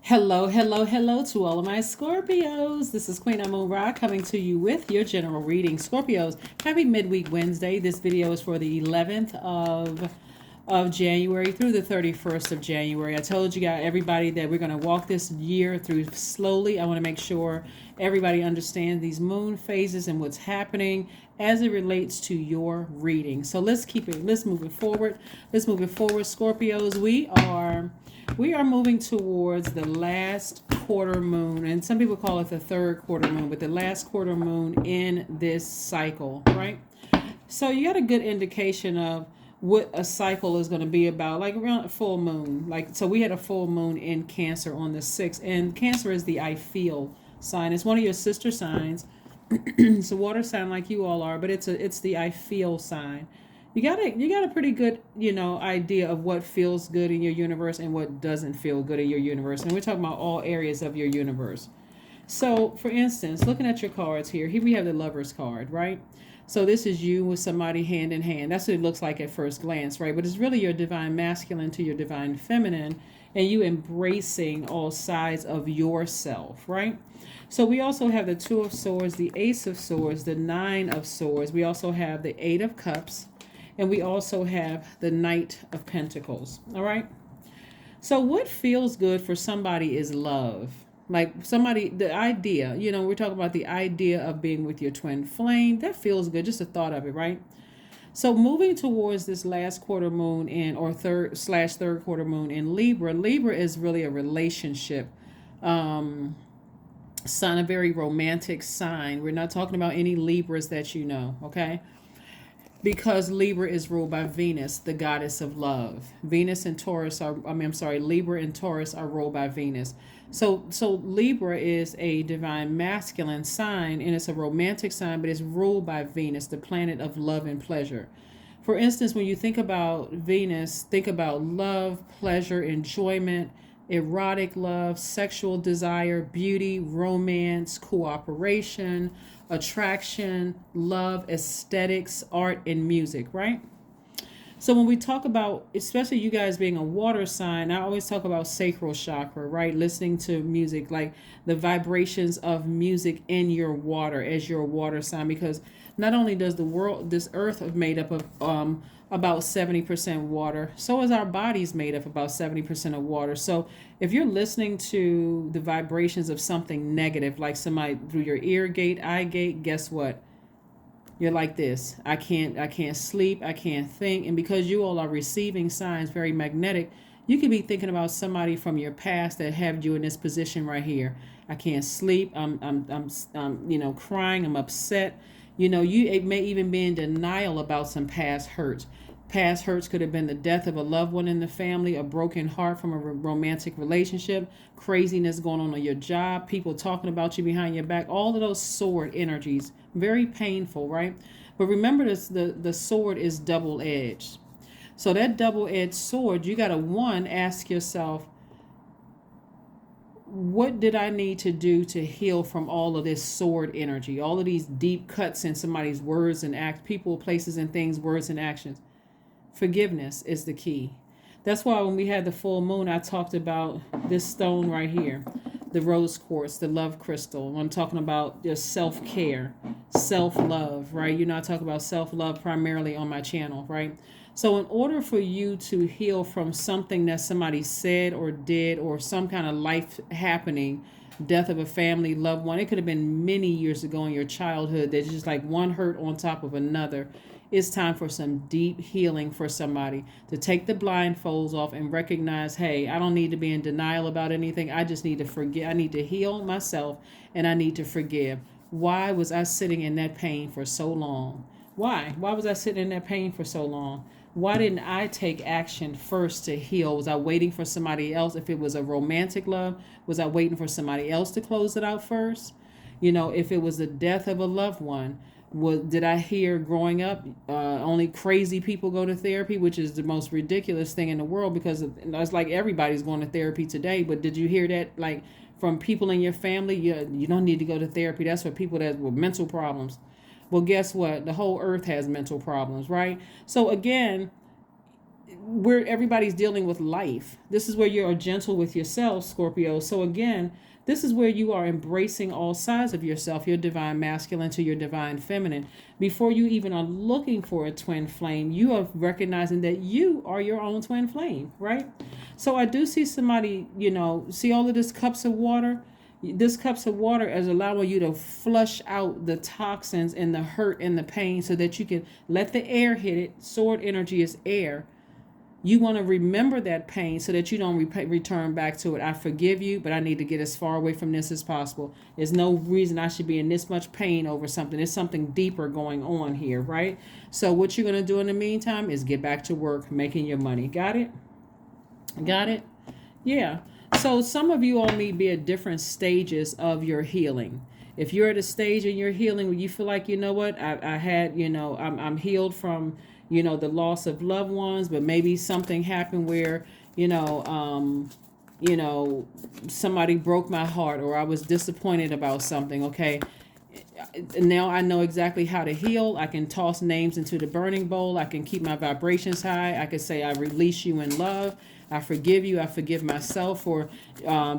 Hello, hello, hello to all of my Scorpios. This is Queen Amun Ra coming to you with your general reading. Scorpios, happy midweek Wednesday. This video is for the 11th of January through the 31st of January. I told you guys, everybody, that we're going to walk this year through slowly. I want to make sure everybody understands these moon phases and what's happening as it relates to your reading. So let's move it forward. Let's move it forward, Scorpios. We are moving towards the last quarter moon, and some people call it the third quarter moon, but the last quarter moon in this cycle, right? So you got a good indication of what a cycle is going to be about, like around a full moon. So we had a full moon in Cancer on the 6th, and Cancer is the I feel sign. It's one of your sister signs. It's a water sign like you all are, but it's the I feel sign. You got a pretty good idea of what feels good in your universe and what doesn't feel good in your universe, and we're talking about all areas of your universe. So for instance, looking at your cards here we have the Lover's card, right? So this is you with somebody hand in hand. That's what it looks like at first glance, right? But it's really your divine masculine to your divine feminine, and you embracing all sides of yourself, right? So we also have the Two of Swords, the Ace of Swords, the Nine of Swords. We also have the Eight of Cups, and we also have the Knight of Pentacles. All right. So what feels good for somebody is love. Like somebody, the idea, we're talking about the idea of being with your twin flame. That feels good. Just the thought of it, right? So moving towards this last quarter moon or third quarter moon in Libra. Libra is really a relationship sign, a very romantic sign. We're not talking about any Libras that you know, okay? Because Libra is ruled by Venus, the goddess of love. Libra and Taurus are ruled by Venus. So Libra is a divine masculine sign, and it's a romantic sign, but it's ruled by Venus, the planet of love and pleasure. For instance, when you think about Venus, think about love, pleasure, enjoyment, erotic love, sexual desire, beauty, romance, cooperation, attraction, love, aesthetics, art, and music, right? So when we talk about, especially you guys being a water sign, I always talk about sacral chakra, right? Listening to music, like the vibrations of music in your water as your water sign, because not only does this earth is made up of about 70% water, so is our bodies made up about 70% of water. So if you're listening to the vibrations of something negative, like somebody through your ear gate, eye gate, guess what? You're like this. I can't sleep. I can't think. And because you all are receiving signs, very magnetic, you could be thinking about somebody from your past that have you in this position right here. I can't sleep. I'm crying. I'm upset. It may even be in denial about some past hurts. Past hurts could have been the death of a loved one in the family, a broken heart from a romantic relationship, craziness going on your job, people talking about you behind your back, all of those sword energies. Very painful, right? But remember this, the sword is double-edged. So that double-edged sword, you got to ask yourself, what did I need to do to heal from all of this sword energy, all of these deep cuts in somebody's words and acts, people, places, and things, words and actions? Forgiveness is the key. That's why when we had the full moon, I talked about this stone right here, the rose quartz, the love crystal. I'm talking about your self-care, self-love, right? I talk about self-love primarily on my channel, right? So in order for you to heal from something that somebody said or did, or some kind of life happening, death of a family loved one, it could have been many years ago in your childhood, that's just like one hurt on top of another. It's time for some deep healing for somebody to take the blindfolds off and recognize, hey, I don't need to be in denial about anything. I just need to forgive. I need to heal myself, and I need to forgive. Why was I sitting in that pain for so long? Why? Why was I sitting in that pain for so long? Why didn't I take action first to heal? Was I waiting for somebody else? If it was a romantic love, was I waiting for somebody else to close it out first? If it was the death of a loved one, did I hear growing up only crazy people go to therapy, which is the most ridiculous thing in the world, because it's like everybody's going to therapy today. But did you hear that, like, from people in your family? You don't need to go to therapy. That's for people that with mental problems. Well, guess what? The whole earth has mental problems, right? So again, where everybody's dealing with life. This is where you're gentle with yourself, Scorpio. So again, this is where you are embracing all sides of yourself, your divine masculine to your divine feminine. Before you even are looking for a twin flame, you are recognizing that you are your own twin flame, right? So I do see somebody, see all of this cups of water. This cups of water is allowing you to flush out the toxins and the hurt and the pain so that you can let the air hit it. Sword energy is air. You want to remember that pain so that you don't return back to it. I forgive you, but I need to get as far away from this as possible. There's no reason I should be in this much pain over something. There's something deeper going on here, right? So what you're going to do in the meantime is get back to work, making your money. Got it? Got it? Yeah. So some of you all may be at different stages of your healing. If you're at a stage in your healing where you feel like, you know what, I had, I'm healed from, the loss of loved ones, but maybe something happened where, somebody broke my heart, or I was disappointed about something. Okay. Now I know exactly how to heal. I can toss names into the burning bowl. I can keep my vibrations high. I can say, I release you in love. I forgive you. I forgive myself for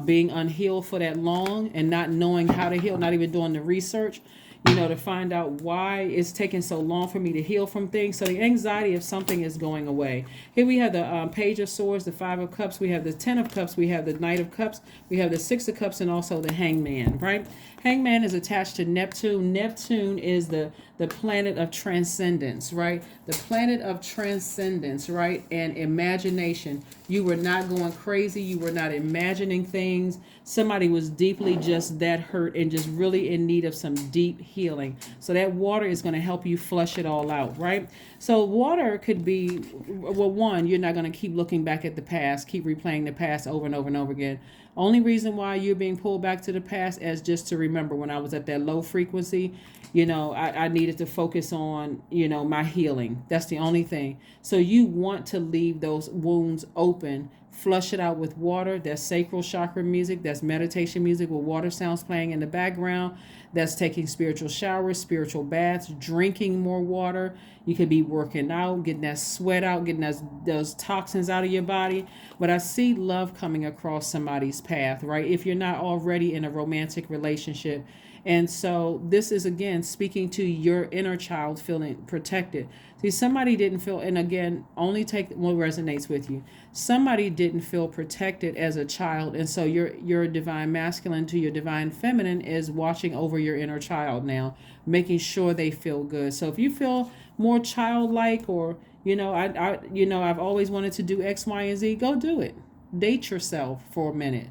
being unhealed for that long and not knowing how to heal, not even doing the research, to find out why it's taking so long for me to heal from things. So the anxiety of something is going away. Here we have the Page of Swords, the Five of Cups. We have the Ten of Cups. We have the Knight of Cups. We have the Six of Cups, and also the Hangman, right? Hangman is attached to Neptune. Neptune is the planet of transcendence, right? The planet of transcendence, right? And imagination. You were not going crazy. You were not imagining things. Somebody was deeply just that hurt and just really in need of some deep healing. So that water is going to help you flush it all out, right? So water could be, well, one, you're not going to keep looking back at the past, keep replaying the past over and over and over again. Only reason why you're being pulled back to the past is just to remember when I was at that low frequency, I needed to focus on, my healing. That's the only thing. So you want to leave those wounds open, flush it out with water. That's sacral chakra music. That's meditation music with water sounds playing in the background. That's taking spiritual showers, spiritual baths, drinking more water. You could be working out, getting that sweat out, getting those toxins out of your body. But I see love coming across somebody's path, right? If you're not already in a romantic relationship. And so this is, again, speaking to your inner child feeling protected. See, somebody didn't feel, and again, only take what resonates with you. Somebody didn't feel protected as a child. And so your divine masculine to your divine feminine is watching over your inner child now, making sure they feel good. So if you feel more childlike, or, I've always wanted to do X, Y, and Z, go do it. Date yourself for a minute.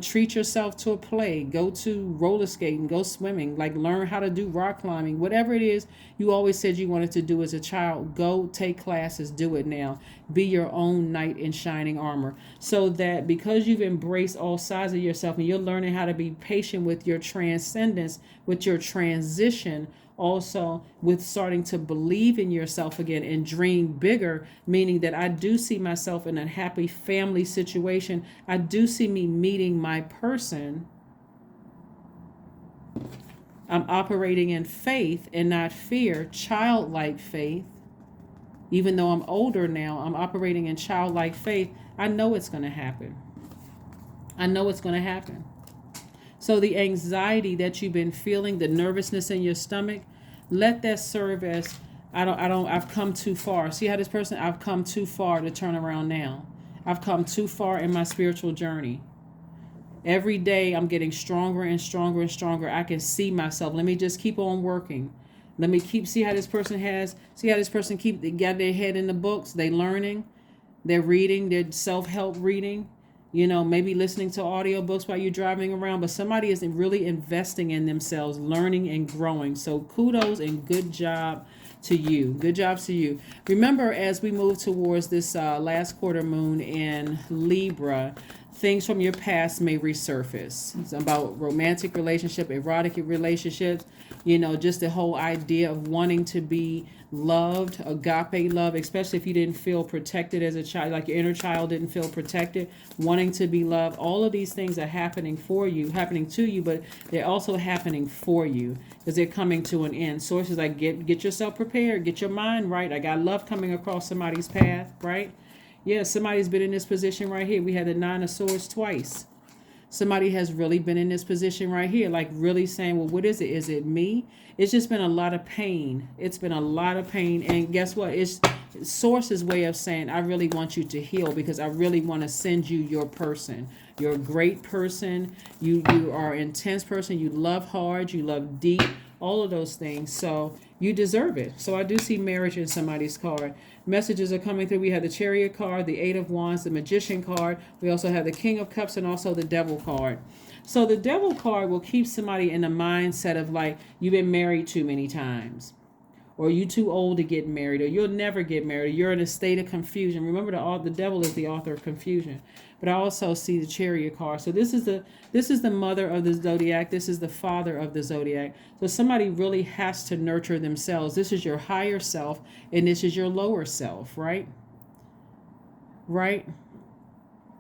Treat yourself to a play, go to roller skating, go swimming, like learn how to do rock climbing, whatever it is you always said you wanted to do as a child. Go take classes, do it now. Be your own knight in shining armor, so that because you've embraced all sides of yourself and you're learning how to be patient with your transcendence, with your transition, also with starting to believe in yourself again and dream bigger, meaning that I do see myself in a happy family situation. I do see me meeting my person. I'm operating in faith and not fear, childlike faith. Even though I'm older now, I'm operating in childlike faith. I know it's going to happen. I know it's going to happen. So the anxiety that you've been feeling, the nervousness in your stomach, let that serve as, I've come too far. See how this person, I've come too far to turn around now. I've come too far in my spiritual journey. Every day I'm getting stronger and stronger and stronger. I can see myself. Let me just keep on working. Let me see how this person they got their head in the books. They learning, they're reading, they're self-help reading. Maybe listening to audiobooks while you're driving around, but somebody is really investing in themselves, learning and growing. So kudos and good job to you. Good job to you. Remember, as we move towards this last quarter moon in Libra, things from your past may resurface. It's about romantic relationship, erotic relationships, just the whole idea of wanting to be loved, agape love, especially if you didn't feel protected as a child, like your inner child didn't feel protected, wanting to be loved. All of these things are happening for you, happening to you, but they're also happening for you because they're coming to an end. Sources like get yourself prepared, get your mind right. I got love coming across somebody's path, right? Yeah, somebody's been in this position right here. We had the Nine of Swords twice. Somebody has really been in this position right here, like really saying, well, what is it? Is it me? It's just been a lot of pain. It's been a lot of pain. And guess what? It's Source's way of saying, I really want you to heal because I really want to send you your person. You're a great person. You are an intense person. You love hard. You love deep. All of those things. So you deserve it. So I do see marriage in somebody's card. Messages are coming through. We have the Chariot card, the Eight of Wands, the Magician card. We also have the King of Cups and also the Devil card. So the Devil card will keep somebody in the mindset of like, you've been married too many times, or you too old to get married, or you'll never get married, or you're in a state of confusion. Remember, the devil is the author of confusion. But I also see the Chariot card. So this is the mother of the Zodiac. This is the father of the Zodiac. So somebody really has to nurture themselves. This is your higher self, and this is your lower self, right? Right?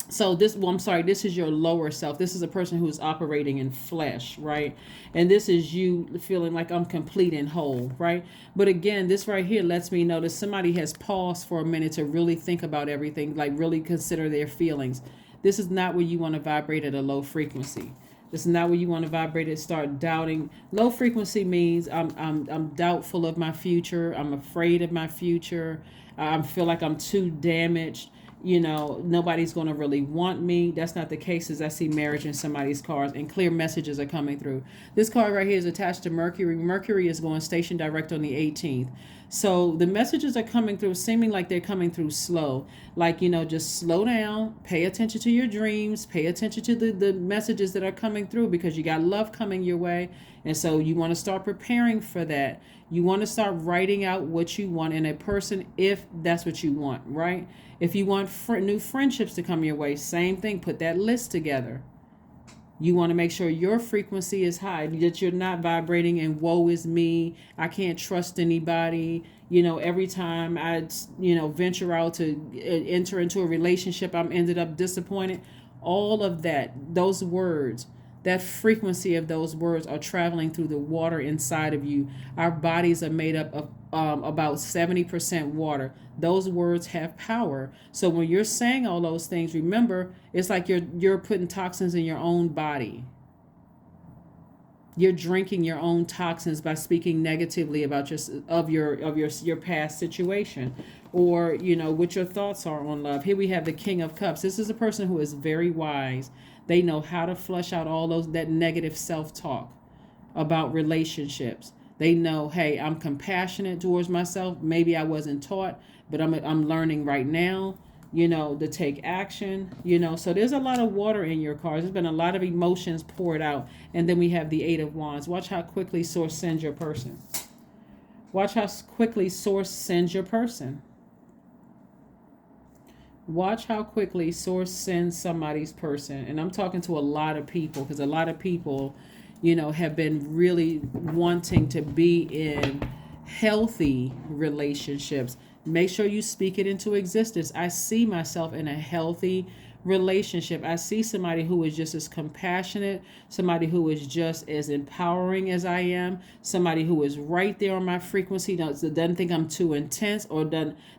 So this is your lower self. This is a person who is operating in flesh, right? And this is you feeling like I'm complete and whole, right? But again, this right here lets me know that somebody has paused for a minute to really think about everything, like really consider their feelings. This is not where you want to vibrate at a low frequency. This is not where you want to vibrate and start doubting. Low frequency means I'm doubtful of my future. I'm afraid of my future. I feel like I'm too damaged. Nobody's going to really want me. That's not the case, as I see marriage in somebody's cards and clear messages are coming through. This card right here is attached to Mercury. Mercury is going station direct on the 18th. So the messages are coming through seeming like they're coming through slow. Like, just slow down, pay attention to your dreams, pay attention to the messages that are coming through because you got love coming your way. And so you want to start preparing for that. You want to start writing out what you want in a person if that's what you want, right? If you want new friendships to come your way, same thing, put that list together. You want to make sure your frequency is high, that you're not vibrating and woe is me, I can't trust anybody. Every time I, venture out to enter into a relationship, I'm ended up disappointed. All of that, those words, that frequency of those words are traveling through the water inside of you. Our bodies are made up of about 70% water. Those words have power. So when you're saying all those things, remember, it's like you're putting toxins in your own body. You're drinking your own toxins by speaking negatively about your past situation, or what your thoughts are on love. Here we have the King of Cups. This is a person who is very wise. They know how to flush out all that negative self-talk about relationships. They know, hey, I'm compassionate towards myself. Maybe I wasn't taught, but I'm learning right now, to take action, So there's a lot of water in your cards. There's been a lot of emotions poured out. And then we have the Eight of Wands. Watch how quickly Source sends your person. Watch how quickly Source sends your person. Watch how quickly Source sends somebody's person. And I'm talking to a lot of people because a lot of people, have been really wanting to be in healthy relationships. Make sure you speak it into existence. I see myself in a healthy relationship. I see somebody who is just as compassionate, somebody who is just as empowering as I am, somebody who is right there on my frequency, doesn't think I'm too intense, or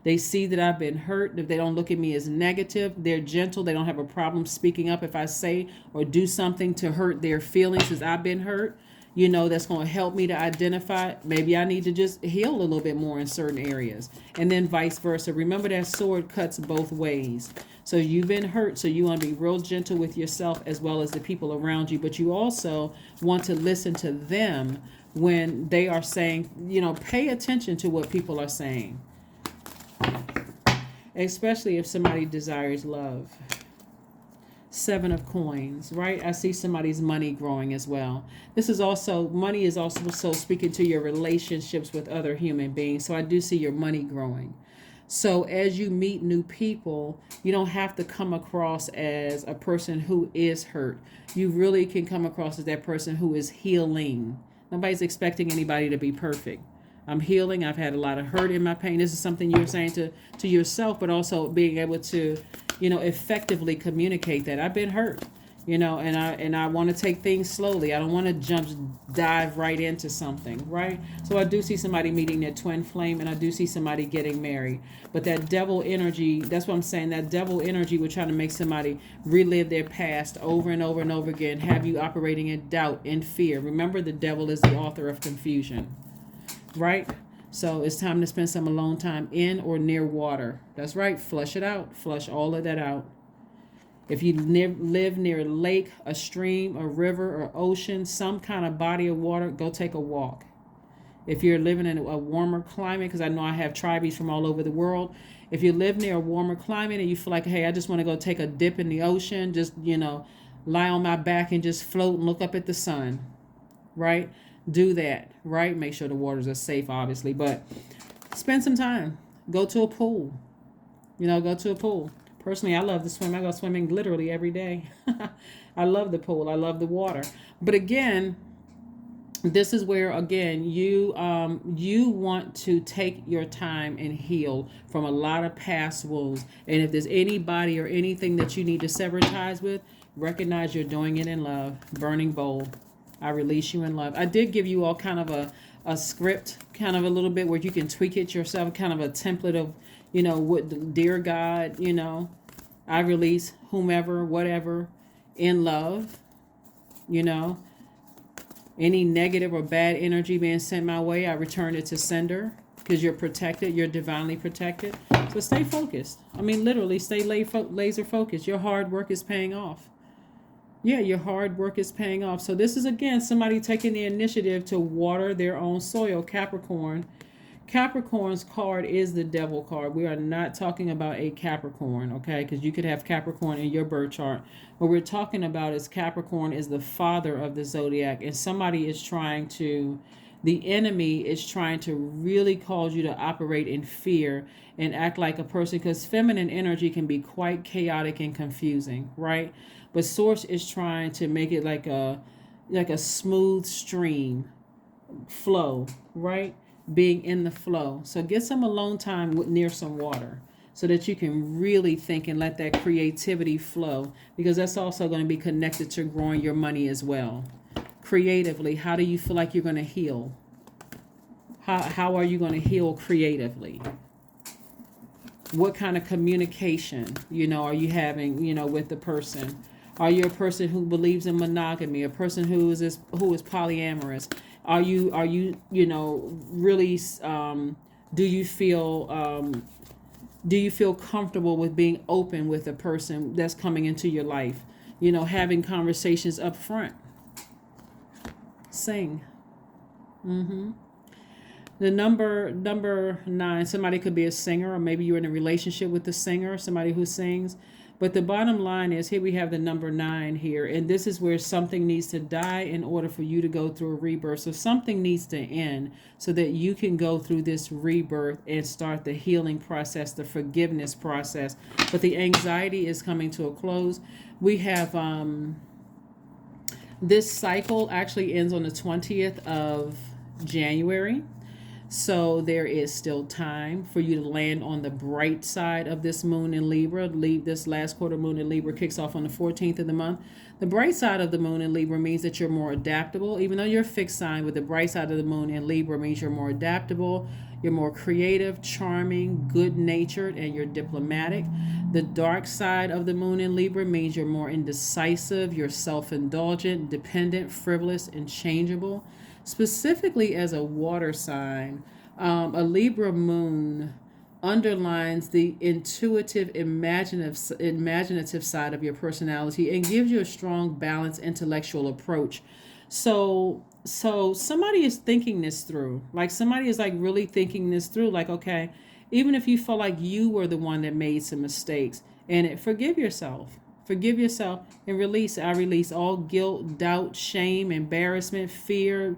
they see that I've been hurt. If they don't look at me as negative, they're gentle. They don't have a problem speaking up if I say or do something to hurt their feelings as I've been hurt. That's going to help me to identify maybe I need to just heal a little bit more in certain areas, and then vice versa. Remember that sword cuts both ways. So you've been hurt, so you want to be real gentle with yourself as well as the people around you, but you also want to listen to them when they are saying, pay attention to what people are saying, especially if somebody desires love. Seven of Coins, right? I see somebody's money growing as well. Money is also speaking to your relationships with other human beings. So I do see your money growing. So as you meet new people, you don't have to come across as a person who is hurt. You really can come across as that person who is healing. Nobody's expecting anybody to be perfect. I'm healing. I've had a lot of hurt in my pain. This is something you're saying to yourself, but also being able to, effectively communicate that I've been hurt, and I want to take things slowly. I don't want to dive right into something, right? So I do see somebody meeting their twin flame, and I do see somebody getting married. But that devil energy, that's what I'm saying. That devil energy, we're trying to make somebody relive their past over and over and over again, have you operating in doubt and fear. Remember, the devil is the author of confusion, right? So it's time to spend some alone time in or near water. That's right. Flush it out. Flush all of that out. If you live near a lake, a stream, a river, or ocean, some kind of body of water, go take a walk. If you're living in a warmer climate, because I know I have tribes from all over the world. If you live near a warmer climate and you feel like, hey, I just want to go take a dip in the ocean, just, lie on my back and just float and look up at the sun, right? Do that, right? Make sure the waters are safe, obviously, but spend some time. Go to a pool. Go to a pool. Personally, I love to swim. I go swimming literally every day. I love the pool. I love the water. But again, this is where, again, you want to take your time and heal from a lot of past wounds. And if there's anybody or anything that you need to sever ties with, recognize you're doing it in love. Burning bowl. I release you in love. I did give you all kind of a script, kind of a little bit where you can tweak it yourself, kind of a template of, what, dear God, I release whomever, whatever, in love, any negative or bad energy being sent my way, I return it to sender, because you're protected, you're divinely protected. So stay focused. I mean, literally, stay laser focused. Your hard work is paying off. Yeah, your hard work is paying off. So this is, again, somebody taking the initiative to water their own soil. Capricorn. Capricorn's card is the devil card. We are not talking about a Capricorn, okay? Because you could have Capricorn in your birth chart. What we're talking about is Capricorn is the father of the zodiac. And somebody is the enemy is trying to really cause you to operate in fear and act like a person. Because feminine energy can be quite chaotic and confusing, right? But Source is trying to make it like a smooth stream flow, right? Being in the flow. So get some alone time near some water so that you can really think and let that creativity flow, because that's also going to be connected to growing your money as well. Creatively, how do you feel like you're going to heal? How are you going to heal creatively? What kind of communication, are you having, with the person? Are you a person who believes in monogamy? A person who is polyamorous? Are you really? Do you feel comfortable with being open with a person that's coming into your life? Having conversations up front. Sing. The number 9. Somebody could be a singer, or maybe you're in a relationship with a singer, somebody who sings. But the bottom line is, here we have the number 9 here, and this is where something needs to die in order for you to go through a rebirth. So something needs to end so that you can go through this rebirth and start the healing process, the forgiveness process. But the anxiety is coming to a close. We have this cycle actually ends on the 20th of January. So there is still time for you to land on the bright side of this moon in Libra. This last quarter moon in Libra kicks off on the 14th of the month. The bright side of the moon in Libra means that you're more adaptable, even though you're a fixed sign. But the bright side of the moon in Libra means you're more adaptable, you're more creative, charming, good-natured, and you're diplomatic. The dark side of the moon in Libra means you're more indecisive, you're self-indulgent, dependent, frivolous, and changeable. Specifically as a water sign, a Libra moon underlines the intuitive, imaginative side of your personality and gives you a strong, balanced, intellectual approach. So somebody is thinking this through. Like somebody is like really thinking this through. Like, okay, even if you feel like you were the one that made some mistakes, forgive yourself. Forgive yourself and release. I release all guilt, doubt, shame, embarrassment, fear,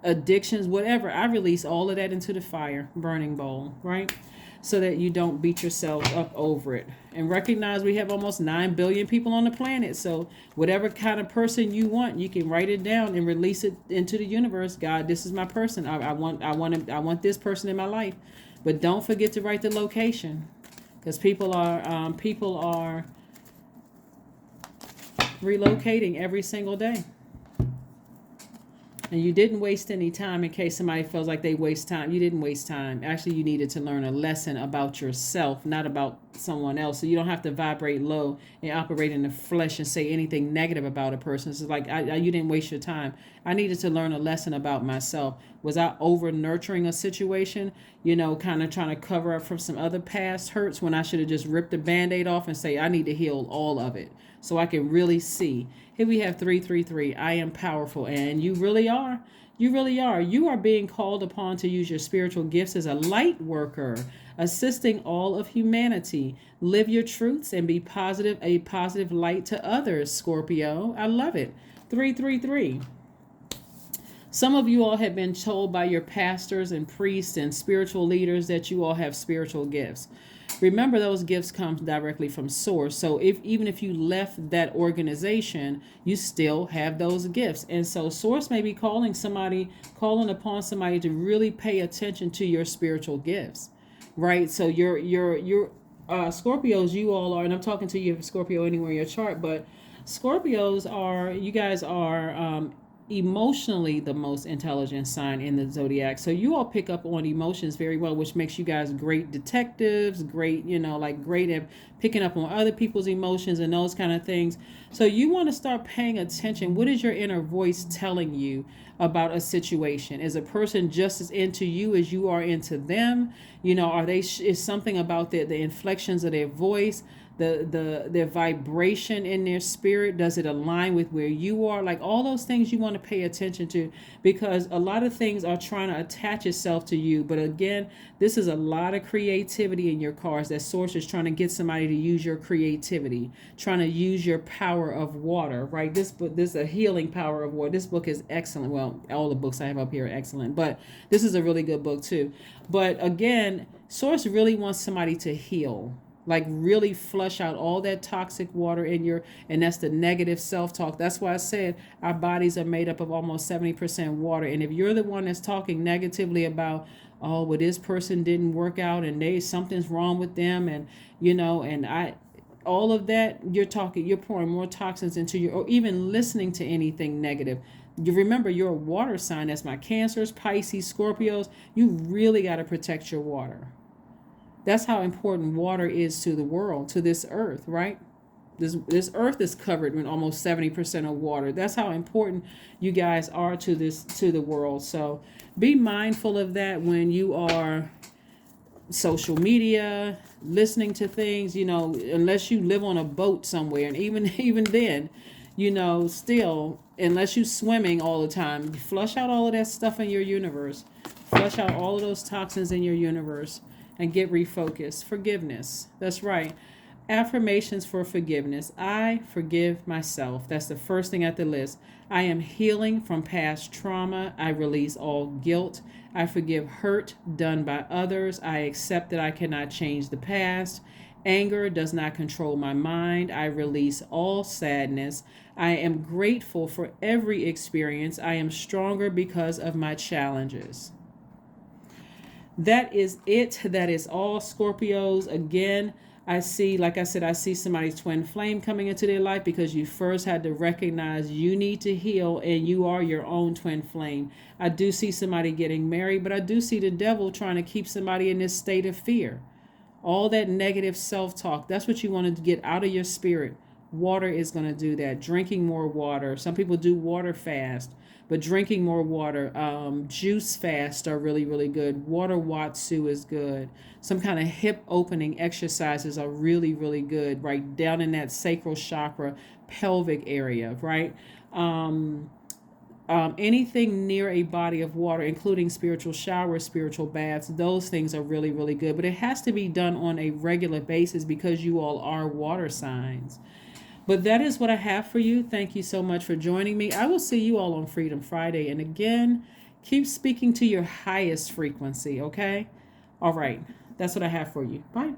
addictions, whatever. I release all of that into the fire, burning bowl, right? so that you don't beat yourself up over it. And recognize we have almost 9 billion people on the planet. So whatever kind of person you want, you can write it down and release it into the universe. God, this is my person. I want this person in my life. But don't forget to write the location, because people are relocating every single day. And you didn't waste any time. In case somebody feels like they waste time, you didn't waste time. Actually, you needed to learn a lesson about yourself, not about someone else. So you don't have to vibrate low and operate in the flesh and say anything negative about a person. It's like, you didn't waste your time. I needed to learn a lesson about myself. Was I over nurturing a situation, kind of trying to cover up from some other past hurts, when I should have just ripped the Band-Aid off and say, I need to heal all of it so I can really see. Here we have 333. I am powerful. And you really are. You really are. You are being called upon to use your spiritual gifts as a light worker, assisting all of humanity. Live your truths and be positive, a positive light to others, Scorpio. I love it. 333. Some of you all have been told by your pastors and priests and spiritual leaders that you all have spiritual gifts. Remember, those gifts come directly from source. So even if you left that organization, you still have those gifts. And so source may be calling upon somebody to really pay attention to your spiritual gifts, right? So your Scorpios, you all are, and I'm talking to you, Scorpio, anywhere in your chart, but you guys are emotionally the most intelligent sign in the zodiac. So you all pick up on emotions very well, which makes you guys great detectives, great at picking up on other people's emotions and those kind of things. So you want to start paying attention. What is your inner voice telling you about a situation? Is a person just as into you as you are into them? Is something about the inflections of their voice, their vibration in their spirit, does it align with where you are? Like, all those things you want to pay attention to, because a lot of things are trying to attach itself to you. But again, this is a lot of creativity in your cards. That source is trying to get somebody to use your creativity, trying to use your power of water, right? This is a healing power of water. This book is excellent. Well, all the books I have up here are excellent, but this is a really good book too. But again, source really wants somebody to heal. Like, really flush out all that toxic water and that's the negative self-talk. That's why I said our bodies are made up of almost 70% water. And if you're the one that's talking negatively about, oh, well, this person didn't work out and something's wrong with them, and all of that, you're pouring more toxins into or even listening to anything negative. You remember, you're a water sign. That's my Cancers, Pisces, Scorpios. You really got to protect your water. That's how important water is to the world, to this earth, right? This earth is covered with almost 70% of water. That's how important you guys are to the world. So be mindful of that when you are social media, listening to things, unless you live on a boat somewhere. And even then, still, unless you're swimming all the time, flush out all of that stuff in your universe. Flush out all of those toxins in your universe. And get refocused. Forgiveness. That's right. Affirmations for forgiveness. I forgive myself. That's the first thing at the list. I am healing from past trauma. I release all guilt. I forgive hurt done by others. I accept that I cannot change the past. Anger does not control my mind. I release all sadness. I am grateful for every experience. I am stronger because of my challenges. That is it. That is all, Scorpios. Again, I see somebody's twin flame coming into their life, because you first had to recognize you need to heal, and you are your own twin flame. I do see somebody getting married, but I do see the devil trying to keep somebody in this state of fear. All that negative self-talk, that's what you want to get out of your spirit. Water is going to do that. Drinking more water. Some people do water fast. But drinking more water, juice fast are really, really good. Water Watsu is good. Some kind of hip opening exercises are really, really good, right down in that sacral chakra, pelvic area, right? Anything near a body of water, including spiritual showers, spiritual baths, those things are really, really good. But it has to be done on a regular basis, because you all are water signs. But that is what I have for you. Thank you so much for joining me. I will see you all on Freedom Friday. And again, keep speaking to your highest frequency, okay? All right. that's what I have for you. Bye.